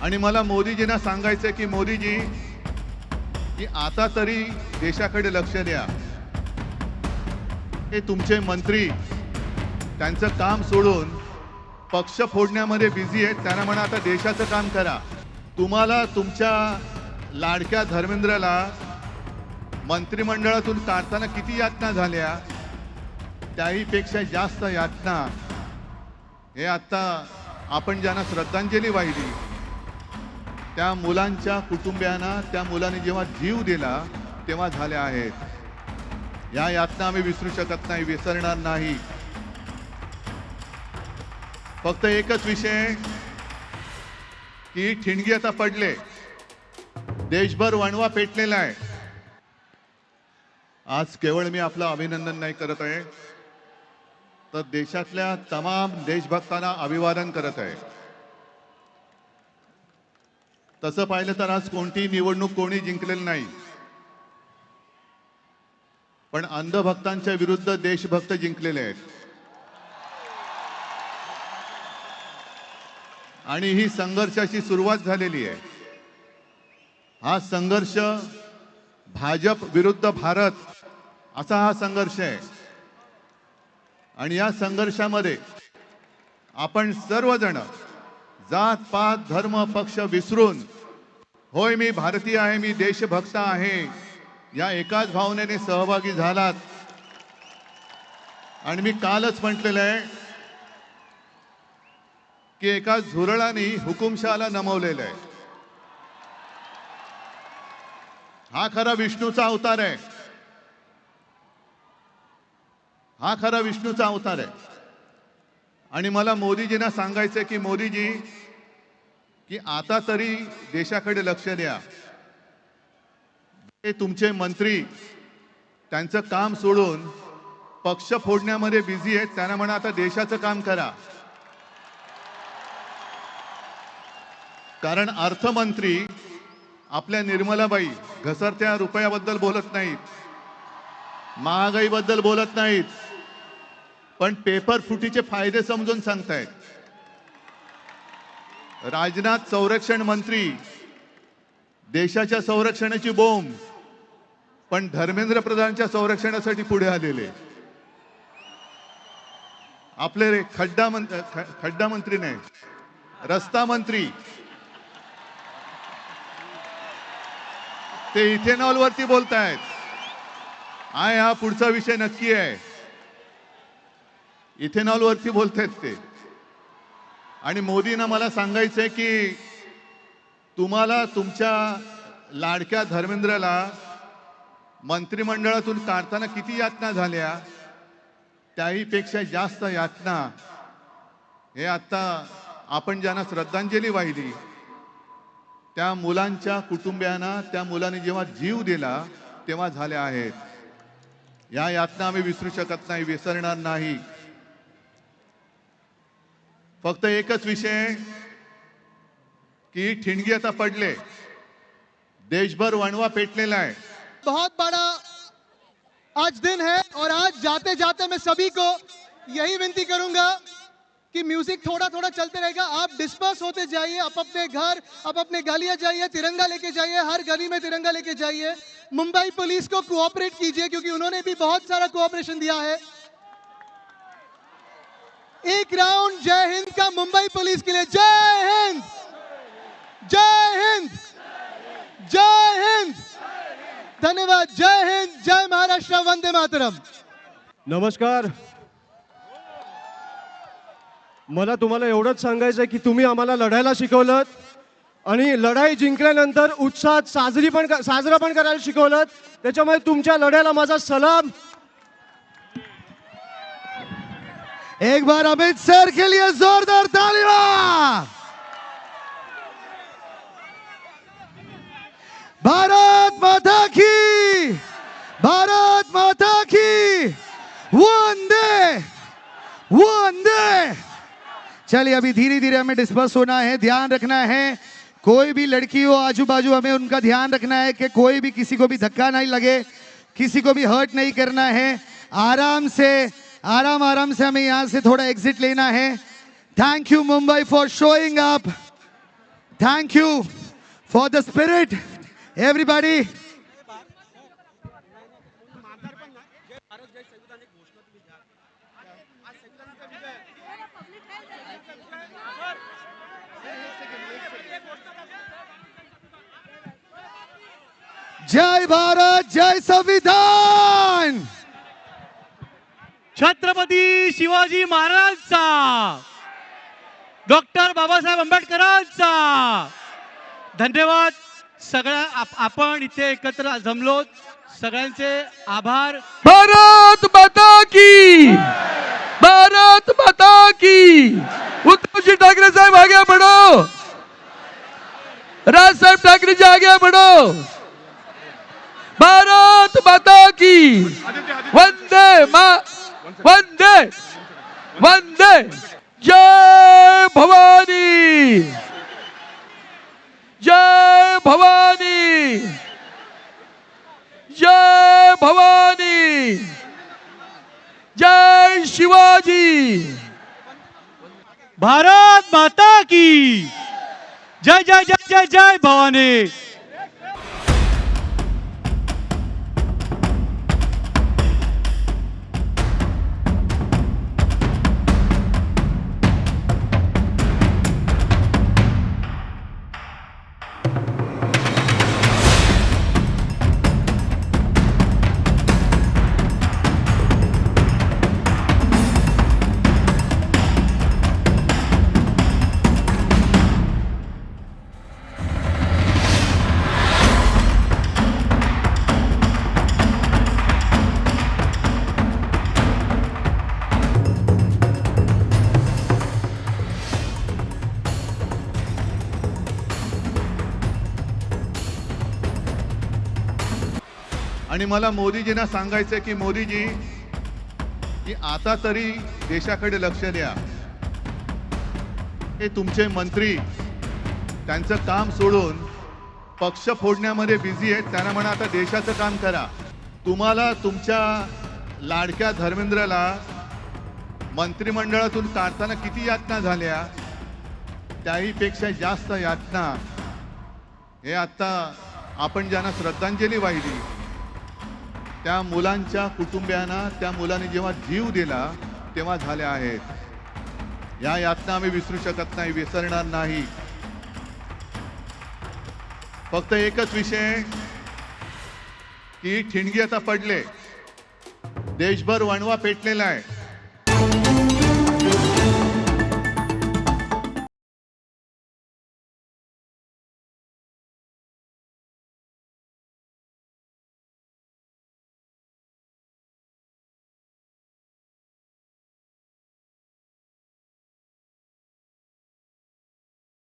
आणि मला मोदीजींना सांगायचं की मोदीजी की आता तरी देशाकडे लक्ष द्या। हे तुमचे मंत्री त्यांचं काम सोडून पक्ष फोडण्यामध्ये बिझी आहेत, त्यांना म्हणा आता देशाचं काम करा। तुम्हाला तुमच्या लाडक्या धर्मेंद्रला मंत्रिमंडळातून काढताना किती यातना झाल्या, त्याहीपेक्षा जास्त यातना हे आता आपण ज्यांना श्रद्धांजली वाहिली त्या मुलांच्या कुटुंबियांना, त्या मुलांनी जेव्हा जीव दिला तेव्हा झाल्या आहेत। या यातना आम्ही विसरू शकत नाही, विसरणार नाही। फक्त एकच विषय की ठिणगी आता पडले, देशभर वणवा पेटलेला आहे। आज केवळ मी आपलं अभिनंदन नाही करत आहे, तर देशातल्या तमाम देशभक्तांना अभिवादन करत आहे। तसं पाहिलं तर आज कोणती निवडणूक कोणी जिंकलेली नाही, पण अंधभक्तांच्या विरुद्ध देशभक्त जिंकलेले आहेत। आणि ही संघर्षाची सुरुवात झालेली आहे। हा संघर्ष भाजप विरुद्ध भारत असा हा संघर्ष आहे। आणि या संघर्षामध्ये आपण सर्वजण जात पात धर्म पक्ष विसरून, होय मी भारतीय आहे, मी देशभक्त आहे, या एकाच भावनेने सहभागी झालात। आणि मी कालच म्हटलेलं आहे की एका झुरळाने हुकुमशहाला नमवलेलं आहे। हा खरा विष्णूचा अवतार आहे, हा खरा विष्णूचा अवतार आहे। आणि मला मोदीजींना सांगायचं की मोदीजी की आता तरी देशाकडे लक्ष द्या। हे तुमचे मंत्री त्यांचं काम सोडून पक्ष फोडण्यामध्ये बिझी आहेत, त्यांना म्हणा आता देशाचं काम करा। कारण अर्थमंत्री आपल्या निर्मलाबाई घसरत्या रुपयाबद्दल बोलत नाहीत, महागाईबद्दल बोलत नाहीत, पण पेपर फुटीचे फायदे समजून सांगतायत। राजनाथ संरक्षण मंत्री देशाच्या संरक्षणाची बोंब, पण धर्मेंद्र प्रधानच्या संरक्षणासाठी पुढे आलेले। आपले खड्डा मंत्री नाही, रस्ता मंत्री, ते इथेनॉल वरती बोलतायत। हा पुढचा विषय नक्की आहे, इथेनॉल वरती बोलतायत ते। आणि मोदींना मला सांगायचंय की तुम्हाला तुमच्या लाडक्या धर्मेंद्रला मंत्रिमंडळातून काढताना किती यातना झाल्या, त्याहीपेक्षा जास्त यातना हे आता आपण ज्यांना श्रद्धांजली वाहिली त्या मुलांच्या कुटुंबियांना, त्या मुलांनी जेव्हा जीव दिला तेव्हा झाल्या आहेत। या यातना आम्ही विसरू शकत नाही, विसरणार नाही। फक्त एकच विषय की ठिणगी आता पडले, देशभर वणवा पेटलेला आहे। बहुत बड़ा आज दिन है और आज जाते जाते मैं सभी को यही विनती करूंगा कि म्यूजिक थोड़ा थोड़ा चलते रहेगा, आप डिस्पर्स होते जाइए, आप अपने घर, आप अपने गलियां जाइए, तिरंगा लेके जाइए, हर गली में तिरंगा लेके जाइए। मुंबई पुलिस को कोऑपरेट कीजिए क्योंकि उन्होंने भी बहुत सारा कोऑपरेशन दिया है। एक राउंड जय हिंद का मुंबई पुलिस के लिए। जय हिंद, जय हिंद, जय हिंद। धन्यवाद। जय हिंद, जय महाराष्ट्र, वंदे मातरम। नमस्कार। मला तुम्हाला एवढंच सांगायचं आहे की तुम्ही आम्हाला लढायला शिकवलं आणि लढाई जिंकल्यानंतर उत्साहात साजरा पण करायला शिकवलं। त्याच्यामुळे तुमच्या लढ्याला माझा सलाम। एक बार अमित सर के लिए जोरदार तालियां। भारत माता की, भारत माता की, वंदे वंदे। चलिए अभी धीरे धीरे हमें डिस्पर्स होना है, ध्यान रखना है, कोई भी लड़की हो आजू बाजू हमें उनका ध्यान रखना है कि कोई भी किसी को भी धक्का नहीं लगे, किसी को भी हर्ट नहीं करना है। आराम से आराम से हमें यहाँ से थोड़ा एग्जिट लेना है। Thank you Mumbai for showing up. Thank you for the spirit, everybody. जय भारत, जय संविधान. छत्रपती शिवाजी महाराजांचा, डॉक्टर बाबासाहेब आंबेडकरांचा. धन्यवाद. सगळ्या आपण इथे एकत्र जमलो, सगळ्यांचे आभार. भारत माता की, भारत माता की. उद्धवजी ठाकरे साहेब आगे बढ़ो, राज साहेब ठाकरे जी आगे बढ़ो. भारत माता की. वंदे वंदे वंदे. जय भवानी, जय भवानी, जय भवानी, जय शिवाजी. भारत माता की जय जय जय जय जय भवानी. आणि मला मोदीजींना सांगायचं की मोदीजी, की आता तरी देशाकडे लक्ष द्या. हे तुमचे मंत्री त्यांचं काम सोडून पक्ष फोडण्यामध्ये बिझी आहेत. त्यांना म्हणा आता देशाचं काम करा. तुम्हाला तुमच्या लाडक्या धर्मेंद्रला मंत्रिमंडळातून काढताना किती यातना झाल्या, त्याहीपेक्षा जास्त यातना हे आता आपण ज्यांना श्रद्धांजली वाहिली त्या मुलांच्या कुटुंबियांना, त्या मुलांनी जेव्हा जीव दिला तेव्हा झाल्या आहेत. या यातना आम्ही विसरू शकत नाही, विसरणार नाही. फक्त एकच विषय की ठिणगी आता पडले, देशभर वणवा पेटलेला आहे.